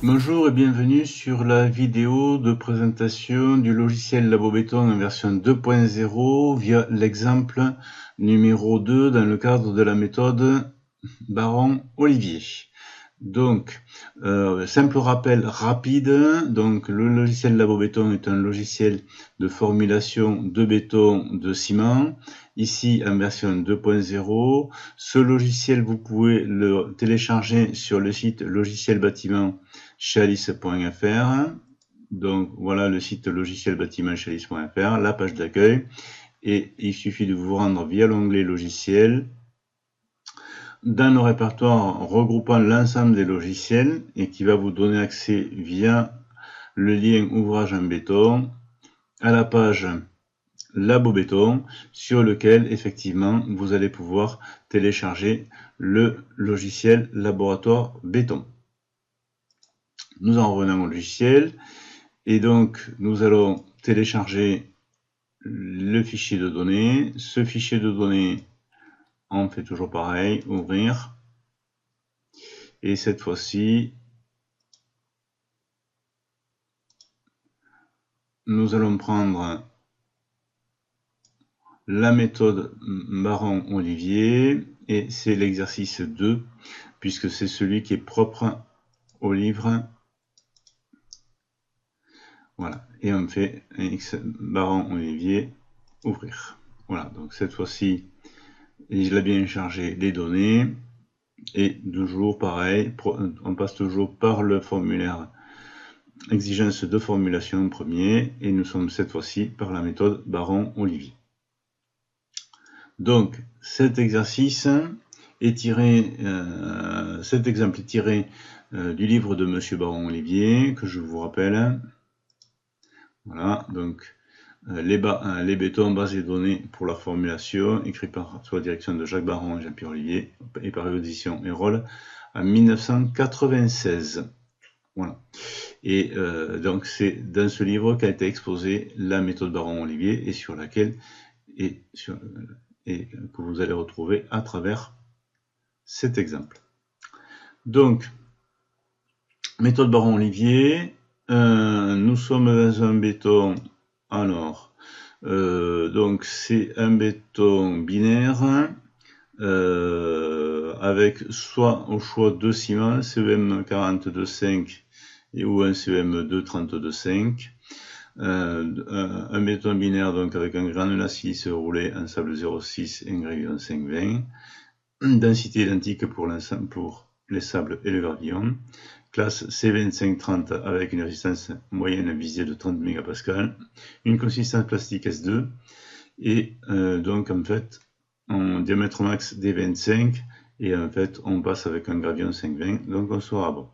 Bonjour et bienvenue sur la vidéo de présentation du logiciel LaboBéton en version 2.0 via l'exemple numéro 2 dans le cadre de la méthode Baron-Olivier. Donc, simple rappel rapide, donc le logiciel LaboBéton est un logiciel de formulation de béton de ciment, ici en version 2.0. Ce logiciel, vous pouvez le télécharger sur le site logicielbâtiment chez alice.fr. Donc voilà le site logicielbâtiment chez alice.fr, la page d'accueil, et il suffit de vous rendre via l'onglet logiciel dans le répertoire regroupant l'ensemble des logiciels et qui va vous donner accès via le lien ouvrage en béton à la page Labo Béton sur lequel effectivement vous allez pouvoir télécharger le logiciel laboratoire béton. Nous en revenons au logiciel et donc nous allons télécharger le fichier de données. Ce fichier de données, on fait toujours pareil, ouvrir. Et cette fois-ci, nous allons prendre la méthode Baron-Olivier et c'est l'exercice 2 puisque c'est celui qui est propre au livre. Voilà, et on fait X Baron-Olivier ouvrir. Voilà, donc cette fois-ci, il a bien chargé les données et toujours pareil, on passe toujours par le formulaire exigence de formulation premier et nous sommes cette fois-ci par la méthode Baron-Olivier. Donc cet exercice est tiré, cet exemple est tiré du livre de Monsieur Baron-Olivier que je vous rappelle. Voilà, donc les bétons, base de données pour la formulation, écrit sous la direction de Jacques Baron et Jean-Pierre Olivier, et par édition Erol en 1996. Voilà. Et donc c'est dans ce livre qu'a été exposée la méthode Baron-Olivier et sur laquelle et que vous allez retrouver à travers cet exemple. Donc, méthode Baron-Olivier, nous sommes dans un béton, alors, donc c'est un béton binaire, avec soit au choix 2 ciments, CEM 42,5 ou un CEM 2,32,5. Un béton binaire donc avec un granulat 6 roulé, un sable 0,6 et un gravillon 5,20. Densité identique pour les sables et le gravillon. Classe C2530 avec une résistance moyenne visée de 30 mégapascal. Une consistance plastique S2. Et donc en fait, en diamètre max D25. Et en fait, on passe avec un gravillon 5,20. Donc on sera bon.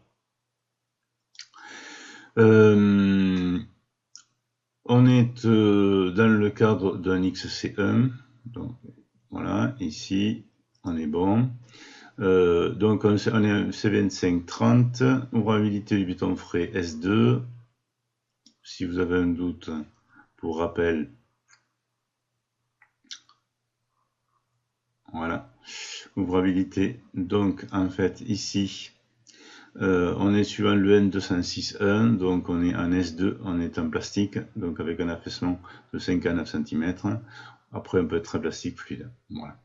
On est dans le cadre d'un XC1, donc voilà, ici, on est bon. Donc on est C2530, ouvrabilité du béton frais S2. Si vous avez un doute, pour rappel, voilà, ouvrabilité. Donc en fait ici, on est suivant le N206.1, donc on est en S2, on est en plastique, donc avec un affaissement de 5 à 9 cm. Après, on peut être très plastique fluide. Voilà.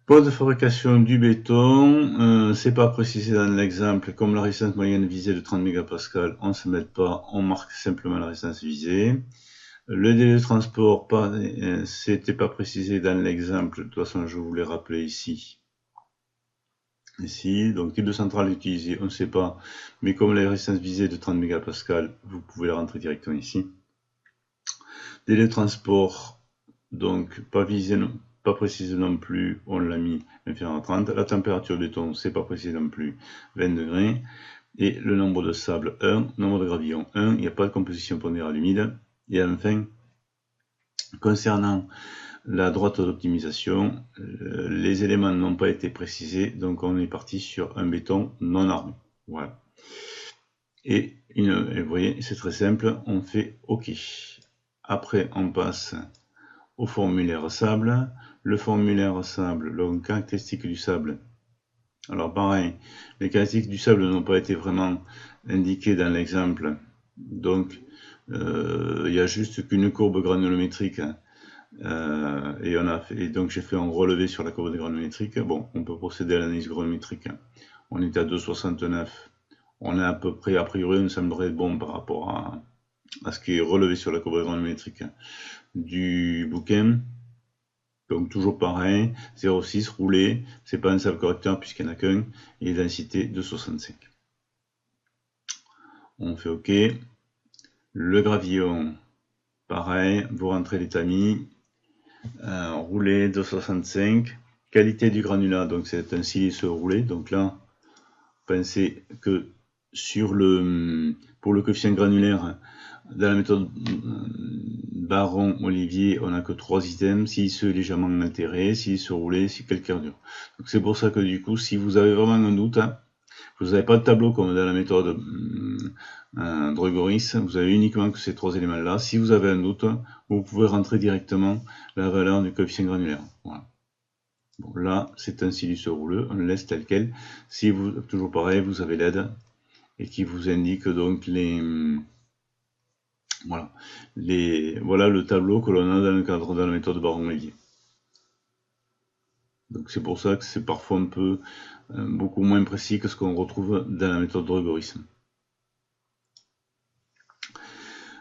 Point de fabrication du béton, c'est pas précisé dans l'exemple, comme la résistance moyenne visée de 30 mégapascal, on ne se met pas, on marque simplement la résistance visée. Le délai de transport, c'était pas précisé dans l'exemple, de toute façon je vous l'ai rappelé ici. Ici, donc type de centrale utilisée, on ne sait pas, mais comme la résistance visée est de 30 mégapascal, vous pouvez la rentrer directement ici. Délai de transport, donc pas visé, pas précisé non plus, on l'a mis inférieur à 30. La température du béton, c'est pas précisé non plus, 20 degrés. Et le nombre de sable 1, nombre de gravillons 1, il n'y a pas de composition pondérale humide. Et enfin, concernant la droite d'optimisation, les éléments n'ont pas été précisés, donc on est parti sur un béton non armé. Voilà. Et vous voyez, c'est très simple, on fait OK. Après, on passe au formulaire sable. Le formulaire sable, donc caractéristique du sable, Alors pareil, les caractéristiques du sable n'ont pas été vraiment indiquées dans l'exemple, donc il y a juste qu'une courbe granulométrique, et donc j'ai fait un relevé sur la courbe granulométrique. Bon, on peut procéder à l'analyse granulométrique. On est à 2,69. On est à peu près, a priori, on semblerait bon par rapport à ce qui est relevé sur la courbe granulométrique du bouquin. Donc toujours pareil, 0,6 roulé, c'est pas un sable correcteur puisqu'il n'y en a qu'un, et densité de 65. On fait OK. Le gravillon, pareil, vous rentrez les tamis, roulé 2,65. Qualité du granulat, donc c'est un silice roulé, donc là, pensez que pour le coefficient granulaire, dans la méthode Baron-Olivier, on n'a que 3 items, silice légèrement altéré, silice roulé, calcaire dur. Donc c'est pour ça que du coup, si vous avez vraiment un doute, vous n'avez pas de tableau comme dans la méthode Dregoris, vous avez uniquement que ces 3 éléments-là. Si vous avez un doute, vous pouvez rentrer directement la valeur du coefficient granulaire. Voilà. Bon, là, c'est un silice rouleux, on le laisse tel quel. Si vous, toujours pareil, vous avez l'aide et qui vous indique donc voilà le tableau que l'on a dans le cadre de la méthode Baron-Olivier. Donc c'est pour ça que c'est parfois un peu beaucoup moins précis que ce qu'on retrouve dans la méthode Dregoris.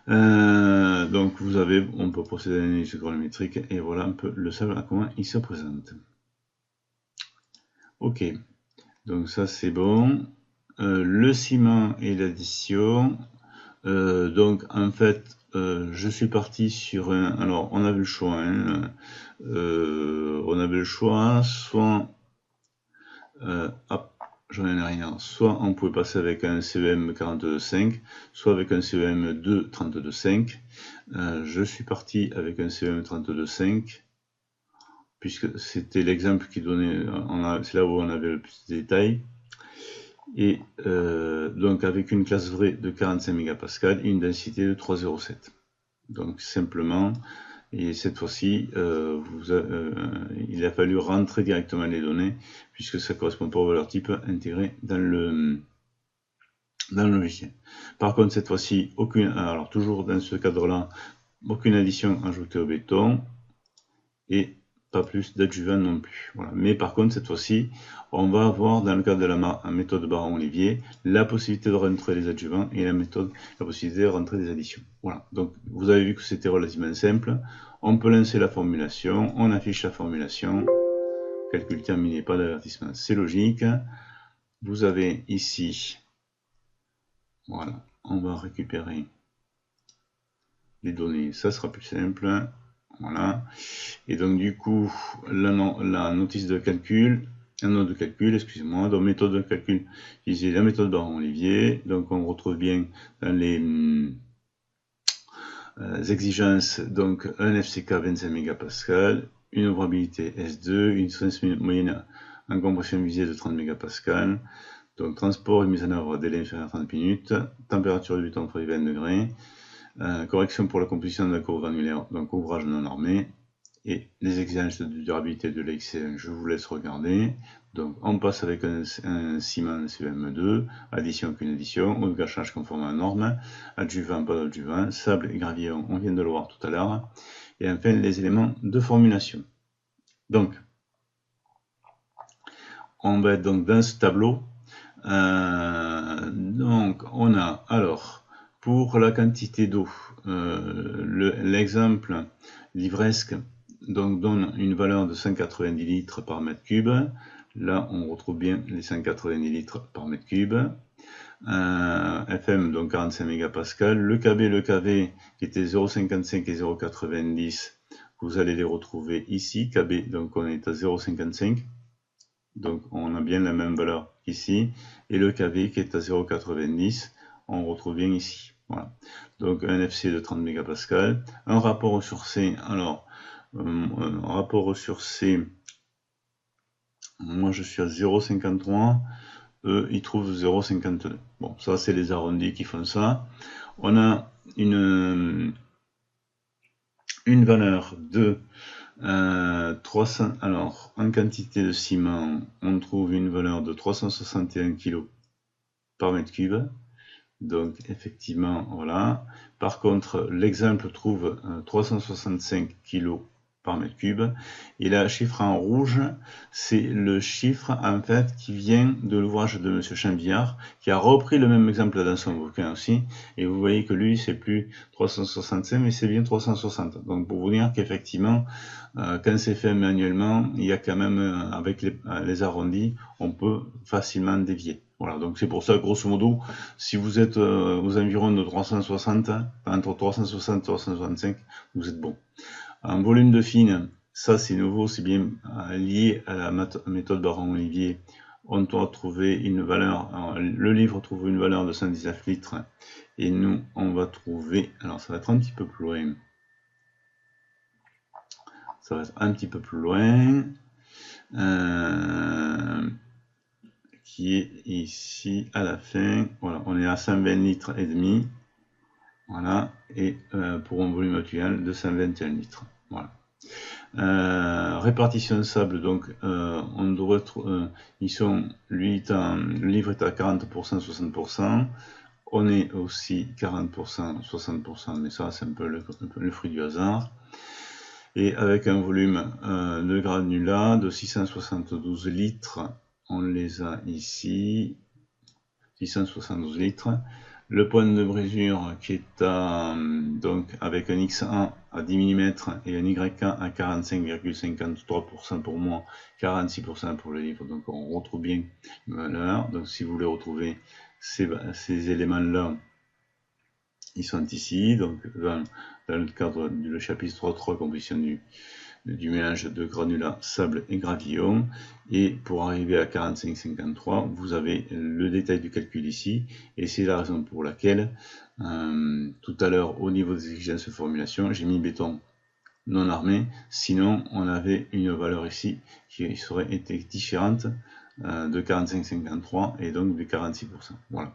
Donc on peut procéder à l'analyse granulométrique et voilà un peu le sable à comment il se présente. Ok, donc ça c'est bon. Le ciment et l'addition. Donc en fait, je suis parti sur un. Alors on avait le choix. Hein, on avait le choix, soit j'en ai rien. Soit on pouvait passer avec un CEM 42.5, soit avec un CEM 2 32.5. Je suis parti avec un CEM 32.5, puisque c'était l'exemple qui donnait, c'est là où on avait le plus de détails. Et donc avec une classe vraie de 45 mégapascales et une densité de 3,07. Donc simplement, et cette fois-ci, il a fallu rentrer directement les données, puisque ça ne correspond pas aux valeurs type intégrées dans le logiciel. Par contre, cette fois-ci, alors toujours dans ce cadre-là, aucune addition ajoutée au béton, et pas plus d'adjuvants non plus. Voilà. Mais par contre, cette fois-ci, on va avoir, dans le cadre de la méthode Baron-Olivier, la possibilité de rentrer les adjuvants et la possibilité de rentrer des additions. Voilà. Donc, vous avez vu que c'était relativement simple. On peut lancer la formulation, on affiche la formulation. Calcul terminé, pas d'avertissement, c'est logique. Vous avez ici, voilà, on va récupérer les données, ça sera plus simple. Voilà. Et donc du coup, la notice de calcul, un note de calcul, excusez-moi, donc méthode de calcul, utilisez la méthode Baron-Olivier. Donc on retrouve bien dans les exigences, donc un FCK 25 mégapascales, une ouvrabilité S2, une stress moyenne en compression visée de 30 mégapascales, donc transport et mise en œuvre délai inférieur à 30 minutes, température du béton entre 20 degrés, correction pour la composition de la courbe granulaire, donc ouvrage non normé, et les exigences de durabilité de l'XC1, je vous laisse regarder. Donc on passe avec un ciment CEM2, addition qu'une addition, ou gâchage conforme à la norme, adjuvant, pas d'adjuvant, sable et gravillon, on vient de le voir tout à l'heure, et enfin les éléments de formulation. Donc, on va être donc dans ce tableau. Donc on a alors pour la quantité d'eau, l'exemple livresque donc donne une valeur de 190 litres par mètre cube. Là on retrouve bien les 190 litres par mètre cube. FM donc 45 mégapascales. Le KB et le KV qui étaient 0,55 et 0,90, vous allez les retrouver ici. KB donc on est à 0,55. Donc on a bien la même valeur qu'ici, et le KV qui est à 0,90, on retrouve bien ici. Voilà. Donc un FC de 30 mégapascales, un rapport au sur C. Alors, un rapport au sur C, moi je suis à 0,53, eux ils trouvent 0,52. Bon, ça c'est les arrondis qui font ça. On a une valeur de 300, alors, en quantité de ciment, on trouve une valeur de 361 kg par mètre cube. Donc, effectivement, voilà. Par contre, l'exemple trouve 365 kg par mètre cube. Et là, chiffre en rouge, c'est le chiffre, en fait, qui vient de l'ouvrage de Monsieur Chambiard, qui a repris le même exemple dans son bouquin aussi. Et vous voyez que lui, c'est plus 365, mais c'est bien 360. Donc, pour vous dire qu'effectivement, quand c'est fait manuellement, il y a quand même, avec les arrondis, on peut facilement dévier. Voilà, donc c'est pour ça, grosso modo, si vous êtes aux environs de 360, entre 360 et 365, vous êtes bon. En volume de fine, ça c'est nouveau, c'est bien lié à la méthode Baron-Olivier. On doit trouver une valeur, le livre trouve une valeur de 119 litres, et nous, on va trouver, alors ça va être un petit peu plus loin, ça va être un petit peu plus loin, qui est ici à la fin, voilà, on est à 120 litres et demi, voilà, et pour un volume actuel de 121 litres, voilà. Répartition de sable, donc on devrait ils sont, le livre est à 40%, 60%, on est aussi 40%, 60%, mais ça c'est un peu le fruit du hasard. Et avec un volume de granulat de 672 litres, on les a ici, 672 litres. Le point de brisure qui est à, donc avec un X1 à 10 mm et un YK à 45,53% pour moi, 46% pour le livre. Donc on retrouve bien la valeur. Donc si vous voulez retrouver ces éléments-là, ils sont ici. Donc dans le cadre du chapitre 3, composition du mélange de granulats, sable et gravillon. Et pour arriver à 45,53, vous avez le détail du calcul ici. Et c'est la raison pour laquelle, tout à l'heure, au niveau des exigences de formulation, j'ai mis béton non armé. Sinon, on avait une valeur ici qui serait été différente de 45,53 et donc de 46%. Voilà.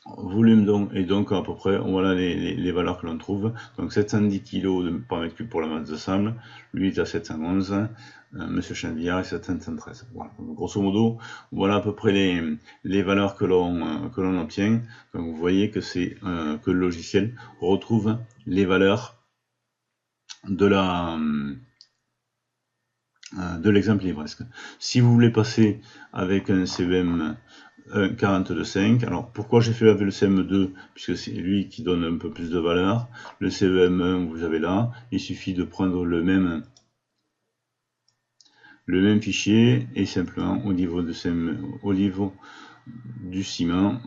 Volume donc, et donc à peu près, voilà les valeurs que l'on trouve. Donc 710 kg par mètre cube pour la masse de sable, lui est à 711, Monsieur Chambiard est 713. Voilà. Donc, grosso modo, voilà à peu près les valeurs que l'on obtient. Donc vous voyez que c'est que le logiciel retrouve les valeurs de l'exemple livresque. Si vous voulez passer avec un CEM 42,5. Alors pourquoi j'ai fait avec le CM2? Puisque c'est lui qui donne un peu plus de valeur. Le CEM1, vous avez là. Il suffit de prendre le même fichier et simplement au niveau du ciment,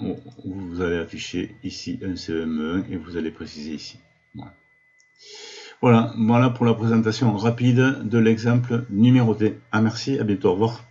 vous allez afficher ici un CEM1 et vous allez préciser ici. Voilà pour la présentation rapide de l'exemple numéroté. Merci, à bientôt, au revoir.